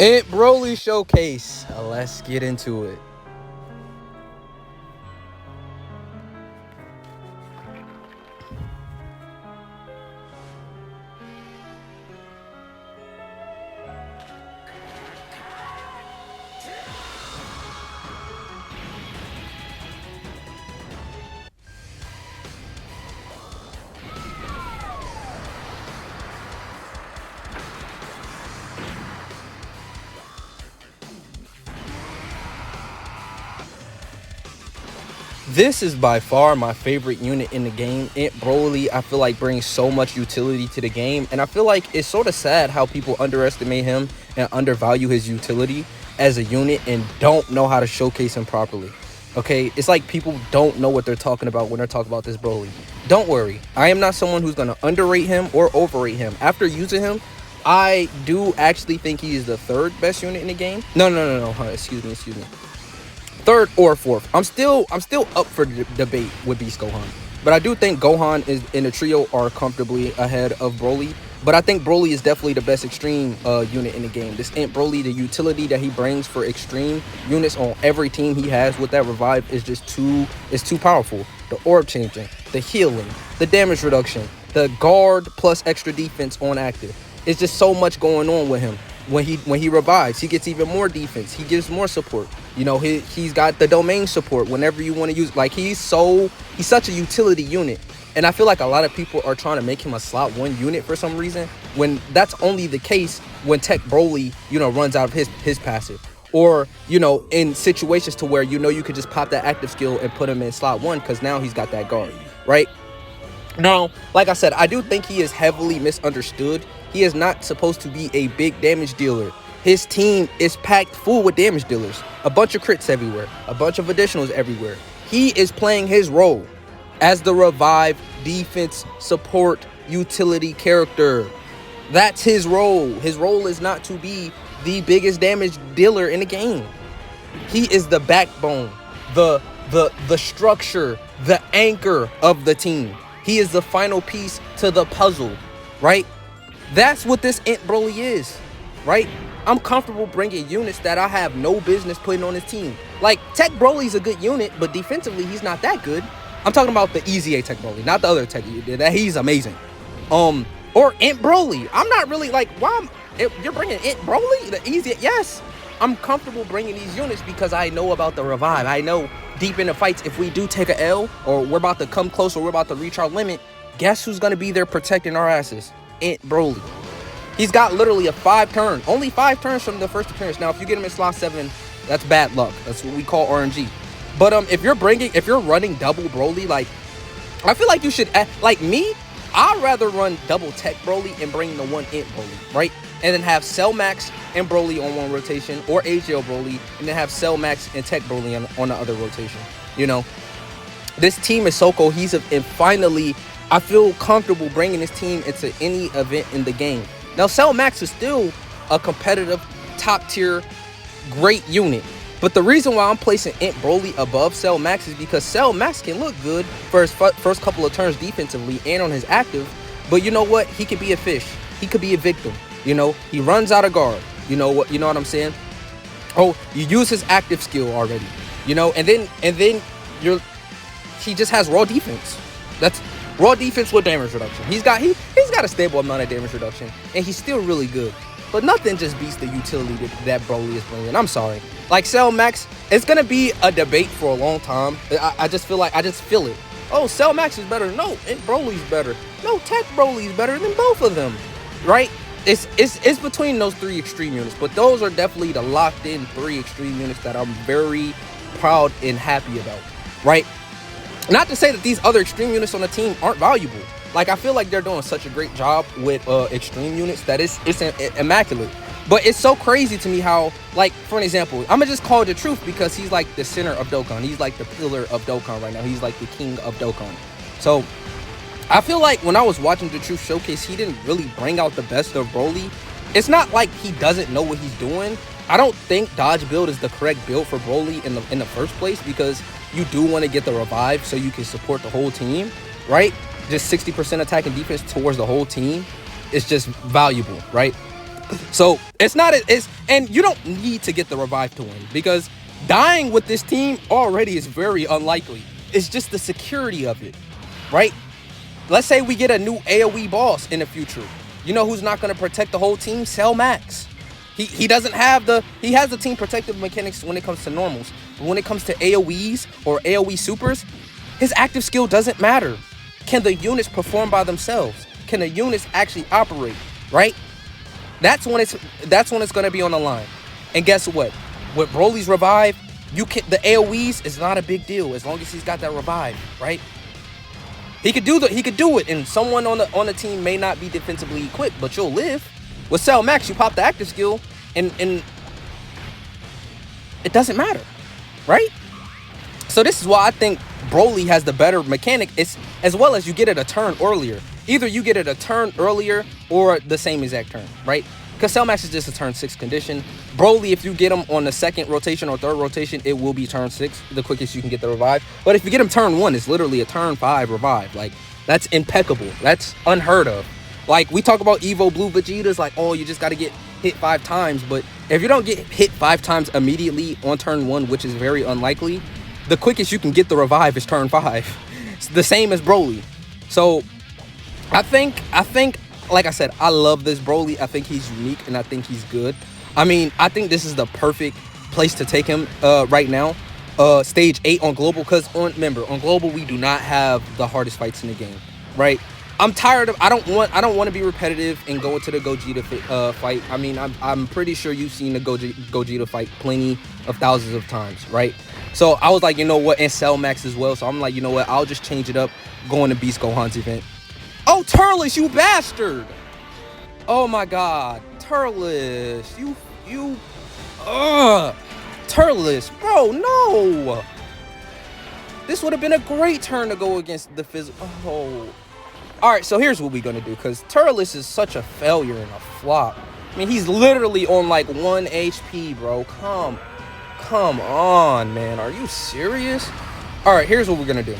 INT Broly showcase. Let's get into it. This is by far my favorite unit in the game. INT Broly, I feel like, brings so much utility to the game, and I feel like it's sort of sad how people underestimate him and undervalue his utility as a unit and don't know how to showcase him properly. Okay, it's like people don't know what they're talking about when they're talking about this Broly. Don't worry, I am not someone who's going to underrate him or overrate him. After using him, I do actually think he is the third best unit in the game. No. Excuse me. Third or fourth. I'm still up for debate with Beast Gohan, but I do think Gohan is in the trio are comfortably ahead of Broly. But I think Broly is definitely the best extreme unit in the game. This INT Broly, the utility that he brings for extreme units on every team he has with that revive is just too powerful. The orb changing, the healing, the damage reduction, the guard plus extra defense on active. It's just so much going on with him. When he revives, he gets even more defense. He gives more support. You know, he's got the domain support whenever you want to use. Like, he's such a utility unit. And I feel like a lot of people are trying to make him a slot 1 unit for some reason, when that's only the case when Tech Broly, runs out of his passive. Or, in situations to where, you could just pop that active skill and put him in slot 1 because now he's got that guard, right? Now, like I said, I do think he is heavily misunderstood. He is not supposed to be a big damage dealer. His team is packed full with damage dealers. A bunch of crits everywhere. A bunch of additionals everywhere. He is playing his role as the revive, defense, support, utility character. That's his role. His role is not to be the biggest damage dealer in the game. He is the backbone, the structure, the anchor of the team. He is the final piece to the puzzle, right? That's what this INT Broly is, right? I'm comfortable bringing units that I have no business putting on his team. Like, Tech Broly's a good unit, but defensively, he's not that good. I'm talking about the Easy A Tech Broly, not the other Tech. He's amazing. Or INT Broly. I'm not really like, you're bringing INT Broly? The Easy, yes. I'm comfortable bringing these units because I know about the revive. I know deep in the fights, if we do take a L or we're about to come close or we're about to reach our limit, guess who's going to be there protecting our asses? INT Broly. He's got literally a 5 turn. Only 5 turns from the first appearance. Now, if you get him in slot 7, that's bad luck. That's what we call RNG. But if you're running double Broly, like, I feel like you should, like me, I'd rather run double Tech Broly and bring the 1 INT Broly, right? And then have Cell Max and Broly on one rotation, or AGL Broly, and then have Cell Max and Tech Broly on the other rotation. This team is so cohesive, and finally, I feel comfortable bringing this team into any event in the game. Now, Cell Max is still a competitive, top-tier, great unit. But the reason why I'm placing INT Broly above Cell Max is because Cell Max can look good for his first couple of turns defensively and on his active. But you know what? He could be a fish. He could be a victim. He runs out of guard. You know what I'm saying? Oh, you use his active skill already. And then he just has raw defense. That's raw defense with damage reduction. He's got a stable amount of damage reduction, and he's still really good. But nothing just beats the utility that Broly is bringing. I'm sorry. Like, Cell Max, it's gonna be a debate for a long time. I just feel it. Oh, Cell Max is better. No, INT Broly's better. No, Tech Broly's better than both of them, right? It's between those 3 extreme units, but those are definitely the locked-in 3 extreme units that I'm very proud and happy about, right? Not to say that these other extreme units on the team aren't valuable. Like, I feel like they're doing such a great job with extreme units that it's immaculate. But it's so crazy to me how, like, for an example, I'm gonna just call it the truth because he's like the center of Dokkan. He's like the pillar of Dokkan right now. He's like the king of Dokkan. So I feel like when I was watching the Truth Showcase, he didn't really bring out the best of Broly. It's not like he doesn't know what he's doing. I don't think dodge build is the correct build for Broly in the first place, because you do want to get the revive so you can support the whole team, right? Just 60% attack and defense towards the whole team is just valuable, right? So it's And you don't need to get the revive to win, because dying with this team already is very unlikely. It's just the security of it, right? Let's say we get a new AoE boss in the future. You know who's not going to protect the whole team? Cell Max. He doesn't have he has the team protective mechanics when it comes to normals. But when it comes to AoEs or AoE supers, his active skill doesn't matter. Can the units perform by themselves? Can the units actually operate, right? That's when it's going to be on the line. And guess what? With Broly's revive, the AoEs is not a big deal as long as he's got that revive, right? He could do it, and someone on the team may not be defensively equipped, but you'll live. With Cell Max, you pop the active skill, and it doesn't matter, right? So this is why I think Broly has the better mechanic, as well as you get it a turn earlier. Either you get it a turn earlier or the same exact turn, right? Because Cell Max is just a turn 6 condition. Broly, if you get him on the second rotation or third rotation, it will be turn 6, the quickest you can get the revive. But if you get him turn 1, it's literally a turn 5 revive. Like, that's impeccable. That's unheard of. Like, we talk about Evo Blue Vegetas, like, oh, you just got to get hit 5 times. But if you don't get hit 5 times immediately on turn 1, which is very unlikely, the quickest you can get the revive is turn 5. It's the same as Broly. So I think, like I said, I love this Broly. I think he's unique, and I think he's good. I mean, I think this is the perfect place to take him right now. Stage 8 on Global, because remember, on Global, we do not have the hardest fights in the game, right? I'm tired of, I don't want to be repetitive and go into the Gogeta fight. I mean, I'm pretty sure you've seen the Gogeta fight plenty of thousands of times, right? So I was like, you know what, and Cell Max as well. So I'm like, you know what, I'll just change it up, going to Beast Gohan's event. Oh, Turles, you bastard! Oh my God, Turles, Turles, bro, no! This would have been a great turn to go against the physical. Oh. Alright, so here's what we're gonna do, because Turles is such a failure and a flop. I mean, he's literally on like 1 HP, bro. Come on, man. Are you serious? Alright, here's what we're gonna do.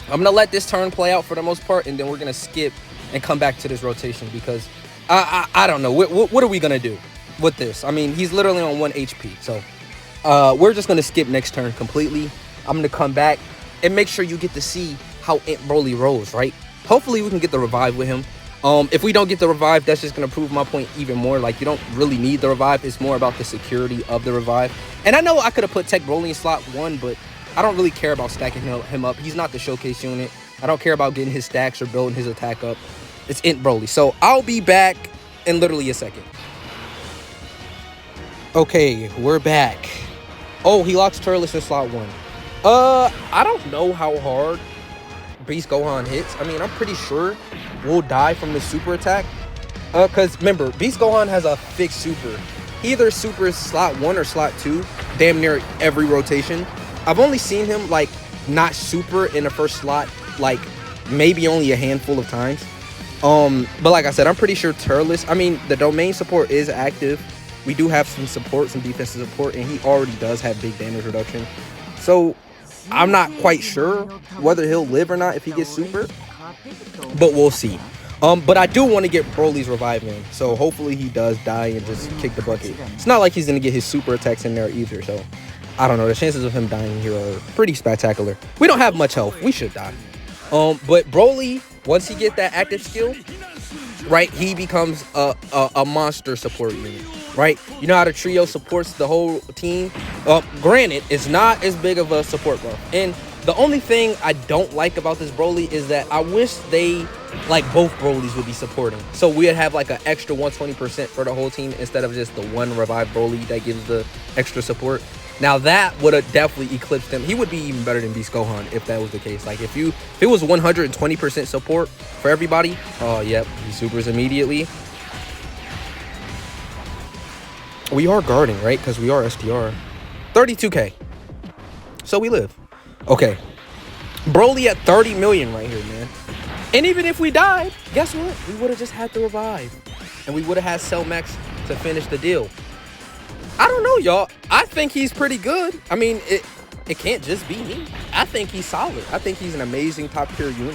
I'm gonna let this turn play out for the most part, and then we're gonna skip and come back to this rotation, because I don't know. What are we gonna do with this? I mean, he's literally on 1 HP, so we're just gonna skip next turn completely. I'm gonna come back and make sure you get to see how INT Broly rolls, right? Hopefully we can get the revive with him. If we don't get the revive, that's just gonna prove my point even more. Like, you don't really need the revive. It's more about the security of the revive. And I know I could have put Tech Broly in slot 1, but I don't really care about stacking him up. He's not the showcase unit. I don't care about getting his stacks or building his attack up. It's INT Broly. So I'll be back in literally a second. Okay, we're back. Oh, he locks Turles in slot 1. I don't know how hard Beast Gohan hits. I mean, I'm pretty sure we'll die from the super attack. Because remember, Beast Gohan has a fixed super. He either supers slot 1 or slot 2, damn near every rotation. I've only seen him, like, not super in the first slot, like, maybe only a handful of times. But like I said, I'm pretty sure Turles, I mean, the domain support is active. We do have some support, some defensive support, and he already does have big damage reduction. So I'm not quite sure whether he'll live or not if he gets super, but we'll see. But I do want to get Broly's revive in, so hopefully he does die and just kick the bucket. It's not like he's going to get his super attacks in there either, so I don't know. The chances of him dying here are pretty spectacular. We don't have much health. We should die. But Broly, once he gets that active skill, right, he becomes a monster support unit, right? You know how the trio supports the whole team? Granted, it's not as big of a support buff. And the only thing I don't like about this Broly is that I wish they, like, both Brolys would be supporting. So we'd have like an extra 120% for the whole team instead of just the one revived Broly that gives the extra support. Now that would have definitely eclipsed him. He would be even better than Beast Gohan if that was the case. Like, if it was 120% support for everybody, oh yep, he supers immediately. We are guarding, right? Because we are STR. 32k. So we live. Okay. Broly at 30 million right here, man. And even if we died, guess what? We would have just had to revive. And we would have had Cell Max to finish the deal. I don't know, y'all. I think he's pretty good. I mean, it can't just be me. I think he's solid. I think he's an amazing top tier unit.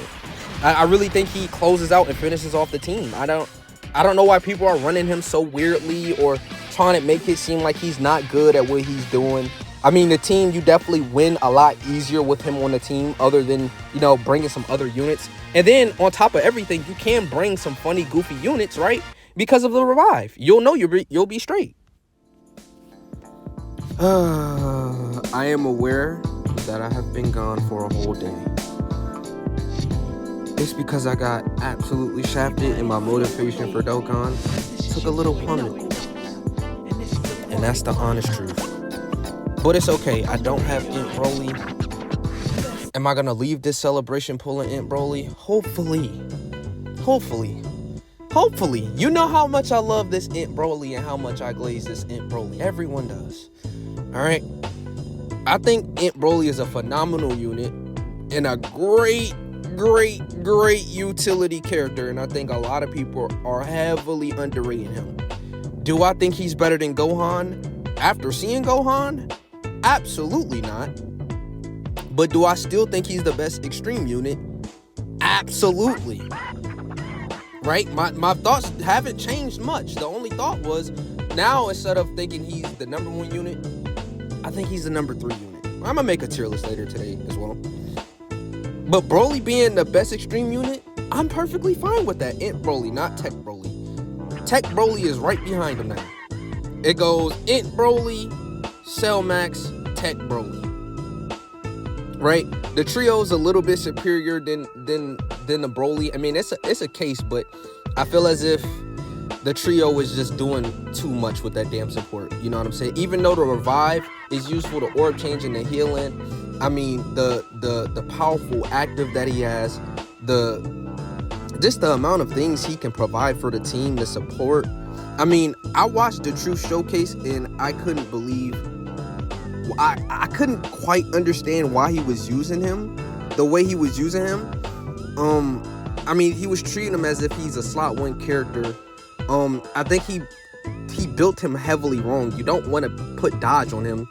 I really think he closes out and finishes off the team. I don't know why people are running him so weirdly or trying to make it seem like he's not good at what he's doing. I mean, the team, you definitely win a lot easier with him on the team, other than, you know, bringing some other units. And then on top of everything, you can bring some funny, goofy units, right? Because of the revive. You'll know you'll be straight. I am aware that I have been gone for a whole day. It's because I got absolutely shafted and my motivation for Dokkan took a little plummet. And that's the honest truth. But it's okay. I don't have INT Broly. Am I going to leave this celebration pulling INT Broly? Hopefully. You know how much I love this INT Broly and how much I glaze this INT Broly. Everyone does. All right. I think INT Broly is a phenomenal unit and a great utility character. And I think a lot of people are heavily underrating him. Do I think he's better than Gohan? After seeing Gohan? Absolutely not. But do I still think he's the best extreme unit? Absolutely. Right? My thoughts haven't changed much. The only thought was, now instead of thinking he's the #1 unit, I think he's the #3 unit. I'm gonna make a tier list later today as well. But Broly being the best extreme unit, I'm perfectly fine with that. INT Broly, not Tech Broly. Tech Broly is right behind him now. It goes INT Broly, Cell Max, Tech Broly. Right? The trio's a little bit superior than the Broly. I mean, it's a case, but I feel as if the trio is just doing too much with that damn support. You know what I'm saying? Even though the revive is useful, the orb change and the healing, I mean, the powerful active that he has, just the amount of things he can provide for the team, the support. I mean, I watched the Truth Showcase and I couldn't believe, I couldn't quite understand why he was using him the way he was using him. I mean, he was treating him as if he's a slot 1 character. I think he built him heavily wrong. You don't want to put dodge on him.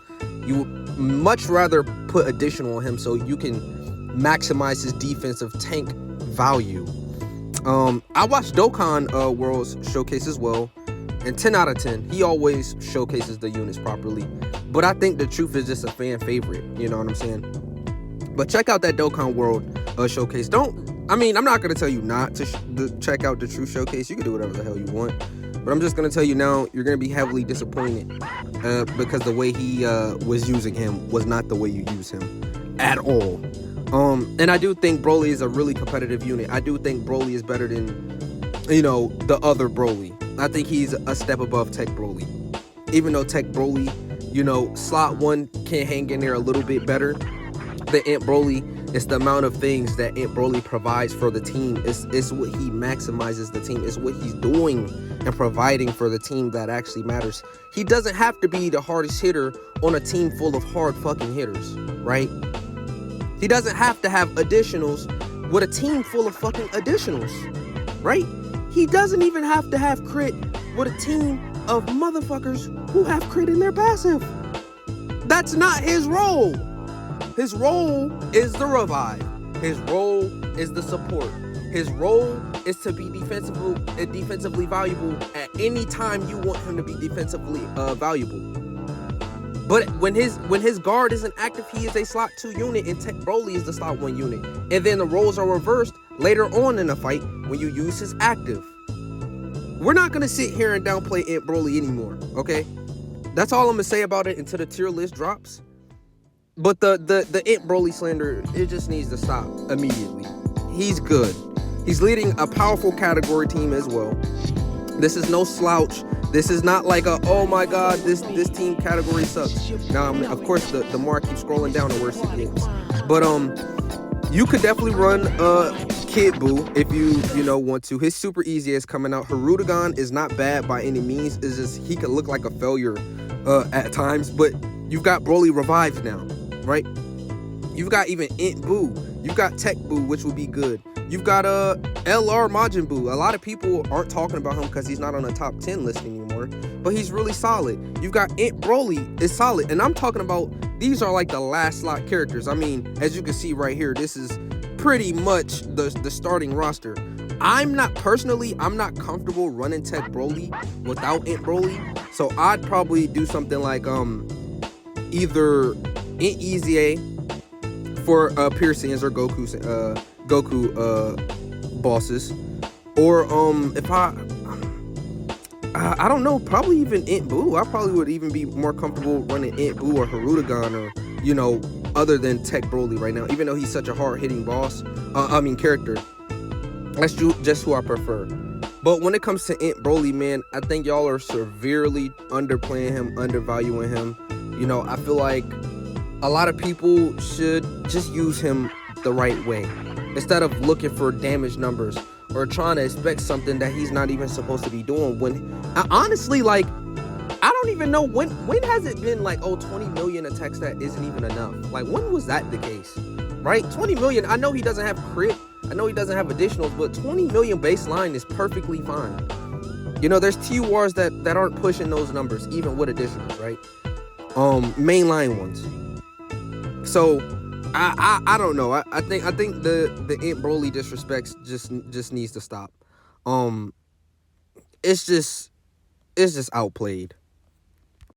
You would much rather put additional on him so you can maximize his defensive tank value. I watched Dokkan World's Showcase as well, and 10 out of 10. He always showcases the units properly. But I think the Truth is just a fan favorite. You know what I'm saying? But check out that Dokkan World Showcase. I'm not going to tell you not to check out the Truth Showcase. You can do whatever the hell you want. But I'm just going to tell you now, you're going to be heavily disappointed because the way he was using him was not the way you use him at all. And I do think Broly is a really competitive unit. I do think Broly is better than, you know, the other Broly. I think he's a step above Tech Broly. Even though Tech Broly, you know, slot 1 can hang in there a little bit better than INT Broly. It's the amount of things that INT Broly provides for the team. It's what he maximizes the team. It's what he's doing and providing for the team that actually matters. He doesn't have to be the hardest hitter on a team full of hard fucking hitters, right? He doesn't have to have additionals with a team full of fucking additionals, right? He doesn't even have to have crit with a team of motherfuckers who have crit in their passive. That's not his role. His role is the revive. His role is the support. His role is to be defensively valuable at any time you want him to be defensively valuable. But when his guard isn't active, he is a slot 2 unit, and Tech Broly is the slot 1 unit. And then the roles are reversed later on in the fight when you use his active. We're not gonna sit here and downplay INT Broly anymore, okay? That's all I'm gonna say about it until the tier list drops. But the INT Broly slander, it just needs to stop immediately. He's good. He's leading a powerful category team as well. This is no slouch. This is not like a, oh my god, this team category sucks. Now, of course, the more I keep scrolling down, the worse it gets. But you could definitely run Kid Buu if you know want to. His super easy is coming out. Hirudegan is not bad by any means. It's just he could look like a failure at times. But you've got Broly revived now, right? You've got even INT Buu. You've got Tech Buu, which will be good. You've got LR Majin Buu. A lot of people aren't talking about him because he's not on the top 10 list anymore, but he's really solid. You've got INT Broly is solid, and I'm talking about these are like the last slot characters. I mean, as you can see right here, this is pretty much the starting roster. I'm not comfortable running Tech Broly without INT Broly. So I'd probably do something like either INT EZA for pure Saiyans or Goku bosses, or if I don't know, probably even INT Boo. I probably would even be more comfortable running INT Boo or Harudagon, or other than Tech Broly right now, even though he's such a hard-hitting character. That's just who I prefer. But when it comes to INT Broly, man, I think y'all are severely underplaying him, undervaluing him. I feel like a lot of people should just use him the right way, instead of looking for damage numbers or trying to expect something that he's not even supposed to be doing. When honestly, like, I don't even know when has it been like, oh, 20 million attack stat isn't even enough. Like, when was that the case, right? 20 million, I know he doesn't have crit, I know he doesn't have additionals, but 20 million baseline is perfectly fine. There's TURs that aren't pushing those numbers even with additionals, right? Mainline ones. So I don't know. I think the INT Broly disrespects just needs to stop. It's just outplayed.